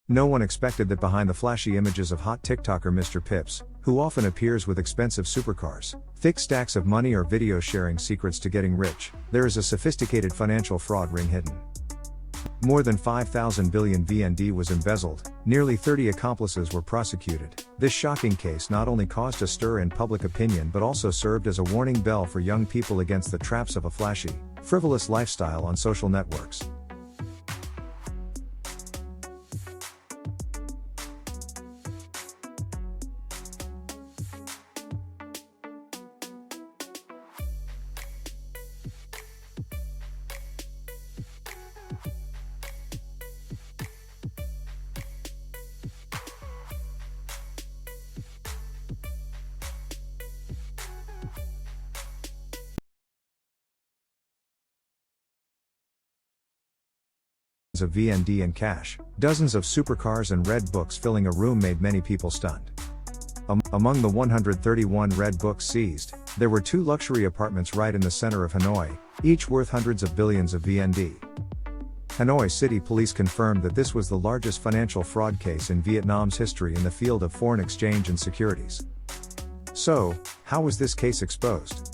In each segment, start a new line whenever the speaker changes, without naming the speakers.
No one expected that behind the flashy images of hot TikToker Mr. Pips, who often appears with expensive supercars, thick stacks of money or video sharing secrets to getting rich, there is a sophisticated financial fraud ring hidden. More than 5,000 billion VND was embezzled, nearly 30 accomplices were prosecuted. This shocking case not only caused a stir in public opinion but also served as a warning bell for young people against the traps of a flashy, frivolous lifestyle on social networks. Of VND and cash, dozens of supercars and red books filling a room made many people stunned. Among the 131 red books seized, there were 2 luxury apartments right in the center of Hanoi, each worth hundreds of billions of VND. Hanoi City Police confirmed that this was the largest financial fraud case in Vietnam's history in the field of foreign exchange and securities. So, how was this case exposed?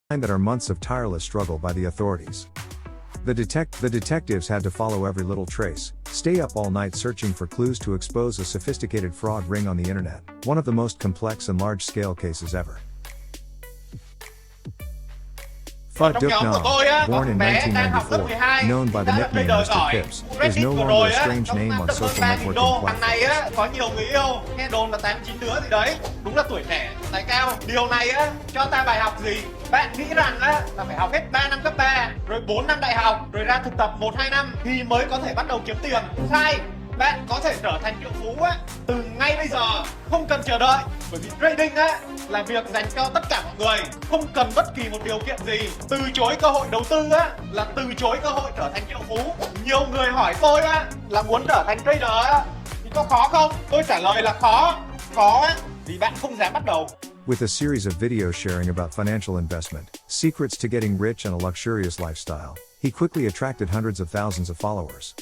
That are months of tireless struggle by the authorities. The detectives had to follow every little trace, stay up all night searching for clues to expose a sophisticated fraud ring on the internet, one of the most complex and large-scale cases ever. Pho Duc Nam, born in 1994, known by the nickname Mr. Pips, is no longer a strange name on social networking platforms.
Có nhiều người yêu, nghe đồn là 8-9 đứa gì đấy, đúng là tuổi trẻ, tài cao. Điều này cho ta bài học gì? Bạn nghĩ rằng là phải học hết 3 năm cấp 3, rồi 4 năm đại học, rồi ra thực tập 1-2 năm thì mới có thể bắt đầu kiếm tiền. Sai! Bạn có thể trở thành triệu phú từ ngay bây giờ, không cần chờ đợi. Bởi vì trading là việc dành cho tất cả mọi người, không cần bất kỳ một điều kiện gì. Từ chối cơ hội đầu tư là từ chối cơ hội trở thành triệu phú. Nhiều người hỏi tôi là muốn trở thành trader thì có khó không? Tôi trả lời là khó. Khó vì bạn không dám bắt đầu.
With a series of videos sharing about financial investment, secrets to getting rich and a luxurious lifestyle, he quickly attracted hundreds of thousands of followers.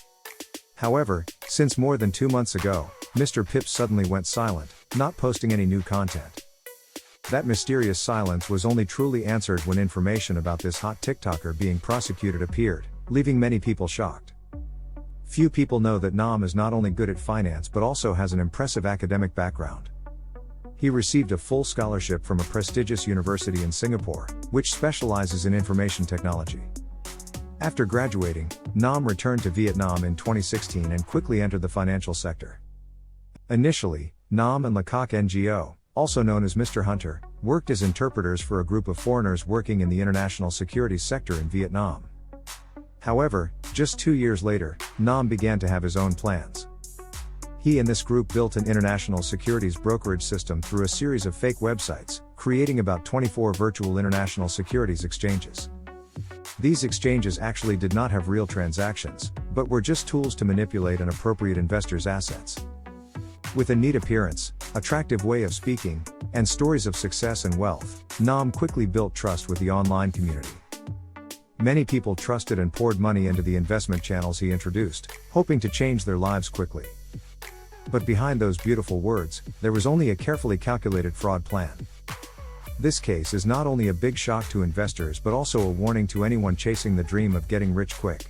However, since more than 2 months ago, Mr. Pips suddenly went silent, not posting any new content. That mysterious silence was only truly answered when information about this hot TikToker being prosecuted appeared, leaving many people shocked. Few people know that Nam is not only good at finance but also has an impressive academic background. He received a full scholarship from a prestigious university in Singapore, which specializes in information technology. After graduating, Nam returned to Vietnam in 2016 and quickly entered the financial sector. Initially, Nam and Lecoq NGO, also known as Mr. Hunter, worked as interpreters for a group of foreigners working in the international securities sector in Vietnam. However, just 2 years later, Nam began to have his own plans. He and this group built an international securities brokerage system through a series of fake websites, creating about 24 virtual international securities exchanges. These exchanges actually did not have real transactions, but were just tools to manipulate and appropriate investors' assets. With a neat appearance, attractive way of speaking, and stories of success and wealth, Nam quickly built trust with the online community. Many people trusted and poured money into the investment channels he introduced, hoping to change their lives quickly. But behind those beautiful words, there was only a carefully calculated fraud plan. This case is not only a big shock to investors but also a warning to anyone chasing the dream of getting rich quick.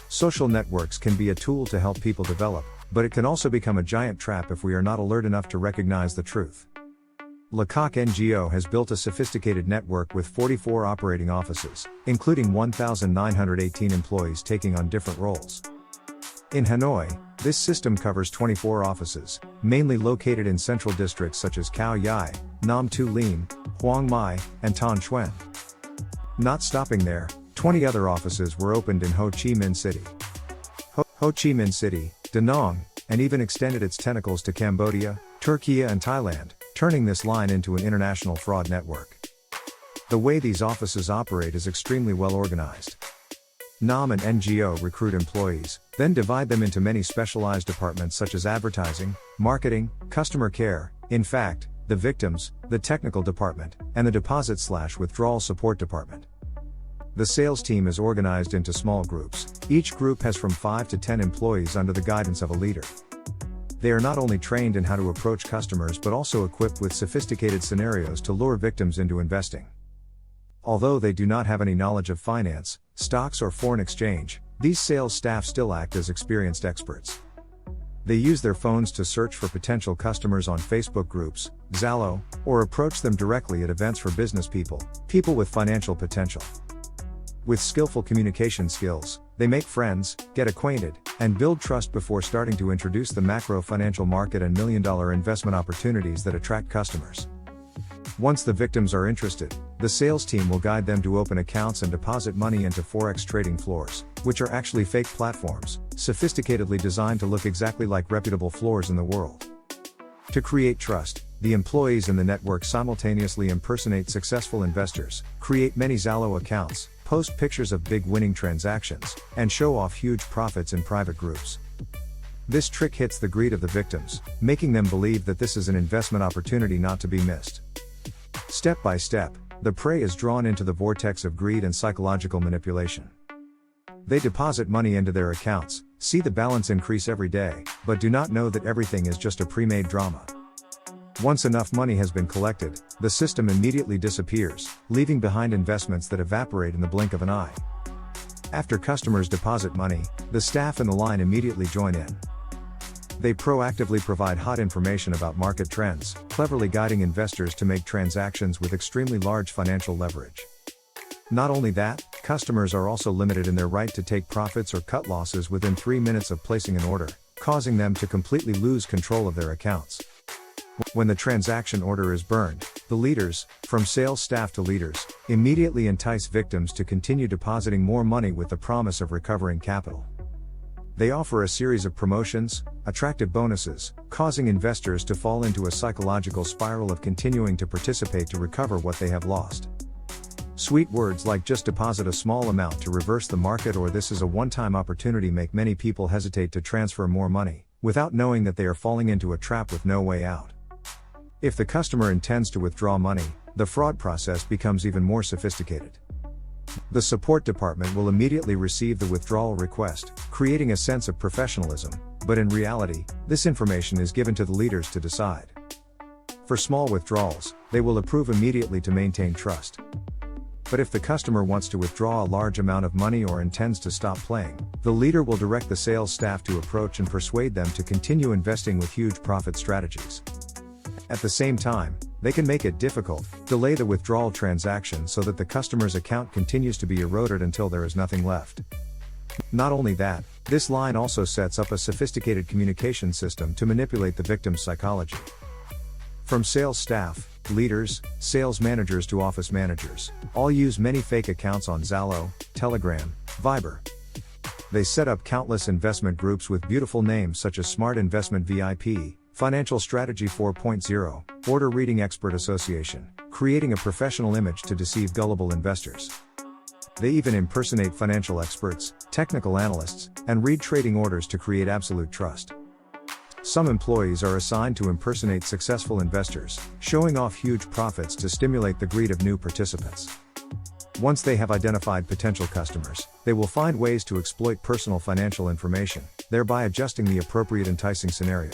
Social networks can be a tool to help people develop, but it can also become a giant trap if we are not alert enough to recognize the truth. Lecoq NGO has built a sophisticated network with 44 operating offices, including 1,918 employees taking on different roles. In Hanoi, this system covers 24 offices, mainly located in central districts such as Khao Yai, Nam Tu Lien, Huang Mai, and Tan Xuan. Not stopping there, 20 other offices were opened in Ho Chi Minh City, Ho Chi Minh City, Da Nang, and even extended its tentacles to Cambodia, Turkey and Thailand, turning this line into an international fraud network. The way these offices operate is extremely well organized. Nam and NGO recruit employees, then divide them into many specialized departments such as advertising, marketing, customer care, in fact, the victims, the technical department, and the deposit/withdrawal support department. The sales team is organized into small groups. Each group has from 5 to 10 employees under the guidance of a leader. They are not only trained in how to approach customers but also equipped with sophisticated scenarios to lure victims into investing. Although they do not have any knowledge of finance, stocks or foreign exchange, these sales staff still act as experienced experts. They use their phones to search for potential customers on Facebook groups, Zalo, or approach them directly at events for business people with financial potential. With skillful communication skills, they make friends, get acquainted, and build trust before starting to introduce the macro financial market and million-dollar investment opportunities that attract customers. Once the victims are interested, the sales team will guide them to open accounts and deposit money into Forex trading floors, which are actually fake platforms, sophisticatedly designed to look exactly like reputable floors in the world. To create trust, the employees in the network simultaneously impersonate successful investors, create many Zalo accounts, post pictures of big winning transactions, and show off huge profits in private groups. This trick hits the greed of the victims, making them believe that this is an investment opportunity not to be missed. Step by step, the prey is drawn into the vortex of greed and psychological manipulation. They deposit money into their accounts, see the balance increase every day, but do not know that everything is just a pre-made drama. Once enough money has been collected, the system immediately disappears, leaving behind investments that evaporate in the blink of an eye. After customers deposit money, the staff in the line immediately join in. They proactively provide hot information about market trends, cleverly guiding investors to make transactions with extremely large financial leverage. Not only that, customers are also limited in their right to take profits or cut losses within 3 minutes of placing an order, causing them to completely lose control of their accounts. When the transaction order is burned, the leaders, from sales staff to leaders, immediately entice victims to continue depositing more money with the promise of recovering capital. They offer a series of promotions, attractive bonuses, causing investors to fall into a psychological spiral of continuing to participate to recover what they have lost. Sweet words like "just deposit a small amount to reverse the market" or "this is a one-time opportunity" make many people hesitate to transfer more money, without knowing that they are falling into a trap with no way out. If the customer intends to withdraw money, the fraud process becomes even more sophisticated. The support department will immediately receive the withdrawal request, creating a sense of professionalism, but in reality, this information is given to the leaders to decide. For small withdrawals, they will approve immediately to maintain trust. But if the customer wants to withdraw a large amount of money or intends to stop playing, the leader will direct the sales staff to approach and persuade them to continue investing with huge profit strategies. At the same time, they can make it difficult, delay the withdrawal transaction so that the customer's account continues to be eroded until there is nothing left. Not only that, this line also sets up a sophisticated communication system to manipulate the victim's psychology. From sales staff, leaders, sales managers to office managers, all use many fake accounts on Zalo, Telegram, Viber. They set up countless investment groups with beautiful names such as Smart Investment VIP, Financial Strategy 4.0, Order Reading Expert Association, creating a professional image to deceive gullible investors. They even impersonate financial experts, technical analysts, and read trading orders to create absolute trust. Some employees are assigned to impersonate successful investors, showing off huge profits to stimulate the greed of new participants. Once they have identified potential customers, they will find ways to exploit personal financial information, thereby adjusting the appropriate enticing scenario.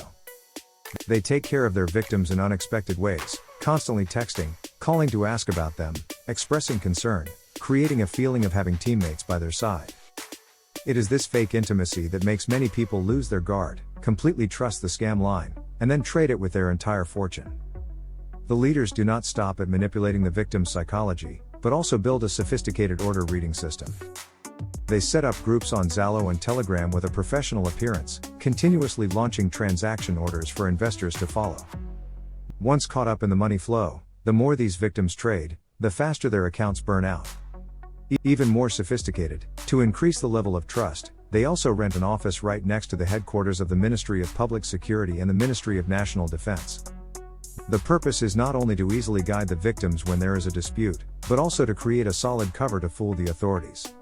They take care of their victims in unexpected ways, constantly texting, calling to ask about them, expressing concern, creating a feeling of having teammates by their side. It is this fake intimacy that makes many people lose their guard, completely trust the scam line, and then trade it with their entire fortune. The leaders do not stop at manipulating the victim's psychology, but also build a sophisticated order reading system. They set up groups on Zalo and Telegram with a professional appearance, continuously launching transaction orders for investors to follow. Once caught up in the money flow, the more these victims trade, the faster their accounts burn out. Even more sophisticated, to increase the level of trust, they also rent an office right next to the headquarters of the Ministry of Public Security and the Ministry of National Defense. The purpose is not only to easily guide the victims when there is a dispute, but also to create a solid cover to fool the authorities.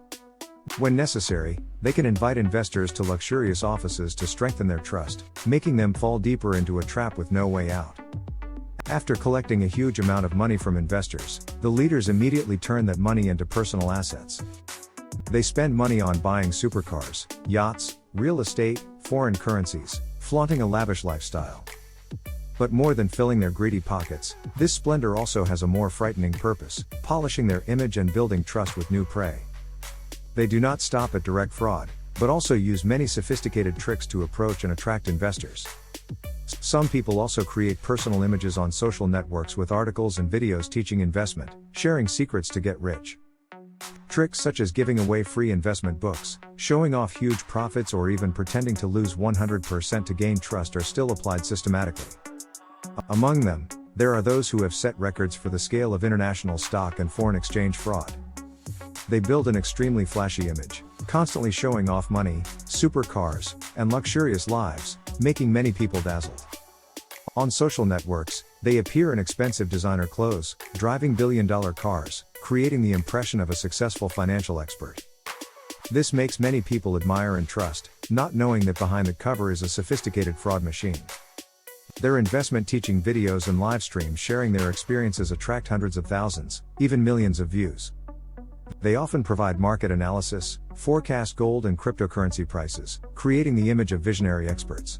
When necessary, they can invite investors to luxurious offices to strengthen their trust, making them fall deeper into a trap with no way out. After collecting a huge amount of money from investors, the leaders immediately turn that money into personal assets. They spend money on buying supercars, yachts, real estate, foreign currencies, flaunting a lavish lifestyle. But more than filling their greedy pockets, this splendor also has a more frightening purpose: polishing their image and building trust with new prey. They do not stop at direct fraud, but also use many sophisticated tricks to approach and attract investors. Some people also create personal images on social networks with articles and videos teaching investment, sharing secrets to get rich. Tricks such as giving away free investment books, showing off huge profits, or even pretending to lose 100% to gain trust are still applied systematically. Among them, there are those who have set records for the scale of international stock and foreign exchange fraud. They build an extremely flashy image, constantly showing off money, supercars, and luxurious lives, making many people dazzled. On social networks, they appear in expensive designer clothes, driving billion-dollar cars, creating the impression of a successful financial expert. This makes many people admire and trust, not knowing that behind the cover is a sophisticated fraud machine. Their investment teaching videos and live streams sharing their experiences attract hundreds of thousands, even millions of views. They often provide market analysis, forecast gold and cryptocurrency prices, creating the image of visionary experts.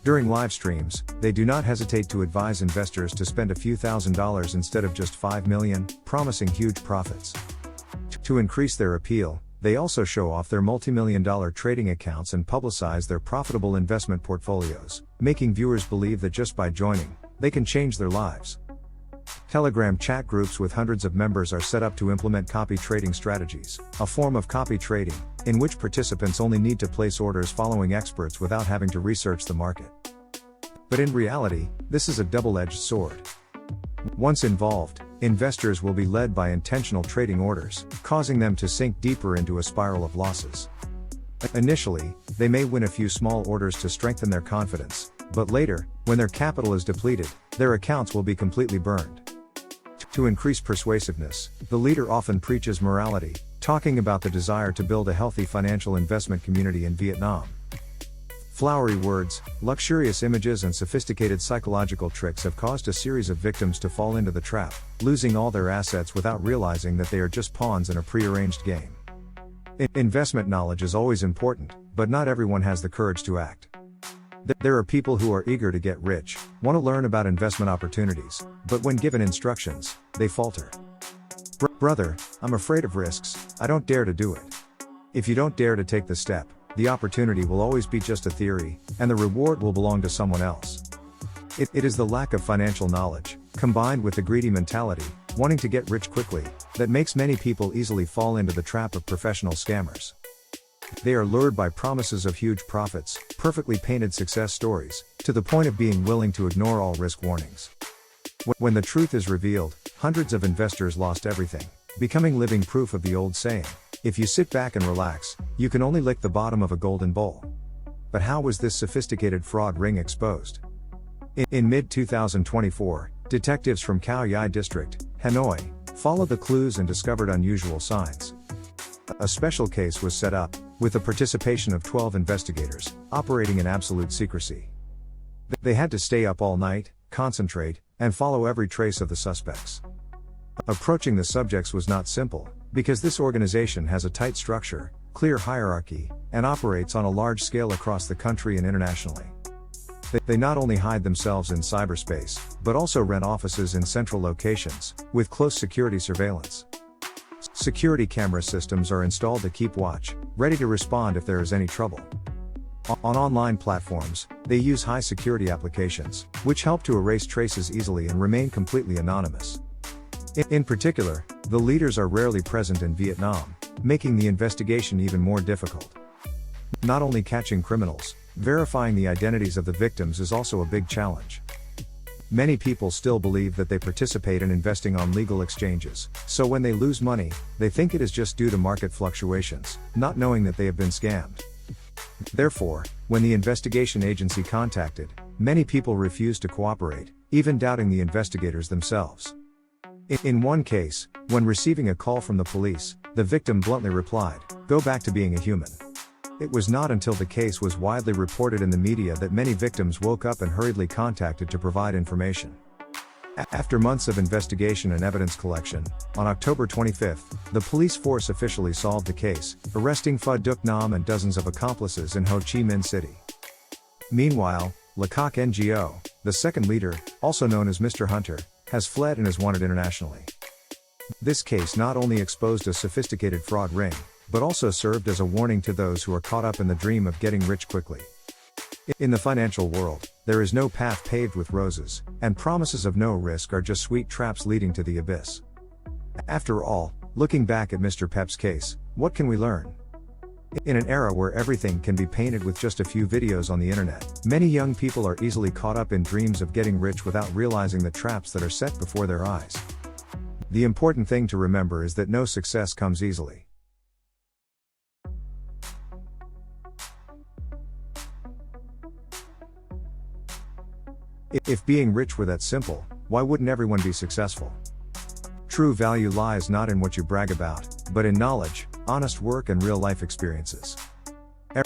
During live streams, they do not hesitate to advise investors to spend a few $1,000s instead of just $5 million, promising huge profits. To increase their appeal, they also show off their multi-million-dollar trading accounts and publicize their profitable investment portfolios, making viewers believe that just by joining, they can change their lives. Telegram chat groups with hundreds of members are set up to implement copy trading strategies, a form of copy trading, in which participants only need to place orders following experts without having to research the market. But in reality, this is a double-edged sword. Once involved, investors will be led by intentional trading orders, causing them to sink deeper into a spiral of losses. Initially, they may win a few small orders to strengthen their confidence, but later, when their capital is depleted, their accounts will be completely burned. To increase persuasiveness, the leader often preaches morality, talking about the desire to build a healthy financial investment community in Vietnam. Flowery words, luxurious images, and sophisticated psychological tricks have caused a series of victims to fall into the trap, losing all their assets without realizing that they are just pawns in a prearranged game. Investment knowledge is always important, but not everyone has the courage to act. There are people who are eager to get rich, want to learn about investment opportunities, but when given instructions, they falter. Brother, I'm afraid of risks, I don't dare to do it. If you don't dare to take the step, the opportunity will always be just a theory, and the reward will belong to someone else. It is the lack of financial knowledge, combined with the greedy mentality, wanting to get rich quickly, that makes many people easily fall into the trap of professional scammers. They are lured by promises of huge profits, perfectly painted success stories, to the point of being willing to ignore all risk warnings. When the truth is revealed, hundreds of investors lost everything, becoming living proof of the old saying, if you sit back and relax, you can only lick the bottom of a golden bowl. But how was this sophisticated fraud ring exposed? In mid-2024, detectives from Cao Yai District, Hanoi, followed the clues and discovered unusual signs. A special case was set up, with the participation of 12 investigators, operating in absolute secrecy. They had to stay up all night, concentrate, and follow every trace of the suspects. Approaching the subjects was not simple, because this organization has a tight structure, clear hierarchy, and operates on a large scale across the country and internationally. They not only hide themselves in cyberspace, but also rent offices in central locations, with close security surveillance. Security camera systems are installed to keep watch, ready to respond if there is any trouble. On online platforms, they use high security applications, which help to erase traces easily and remain completely anonymous. In particular, the leaders are rarely present in Vietnam, making the investigation even more difficult. Not only catching criminals, verifying the identities of the victims is also a big challenge. Many people still believe that they participate in investing on legal exchanges, so when they lose money, they think it is just due to market fluctuations, not knowing that they have been scammed. Therefore, when the investigation agency contacted, many people refused to cooperate, even doubting the investigators themselves. In one case, when receiving a call from the police, the victim bluntly replied, "Go back to being a human." It was not until the case was widely reported in the media that many victims woke up and hurriedly contacted to provide information. After months of investigation and evidence collection, on October 25, the police force officially solved the case, arresting Pho Duc Nam and dozens of accomplices in Ho Chi Minh City. Meanwhile, Lecoq Ngo, the second leader, also known as Mr. Hunter, has fled and is wanted internationally. This case not only exposed a sophisticated fraud ring, but also served as a warning to those who are caught up in the dream of getting rich quickly. In the financial world, there is no path paved with roses, and promises of no risk are just sweet traps leading to the abyss. After all, looking back at Mr. Pep's case, what can we learn? In an era where everything can be painted with just a few videos on the internet, many young people are easily caught up in dreams of getting rich without realizing the traps that are set before their eyes. The important thing to remember is that no success comes easily. If being rich were that simple, why wouldn't everyone be successful? True value lies not in what you brag about, but in knowledge, honest work and real-life experiences.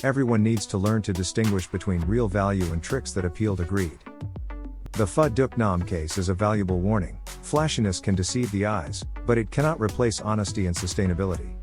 Everyone needs to learn to distinguish between real value and tricks that appeal to greed. The Pho Duc Nam case is a valuable warning. Flashiness can deceive the eyes, but it cannot replace honesty and sustainability.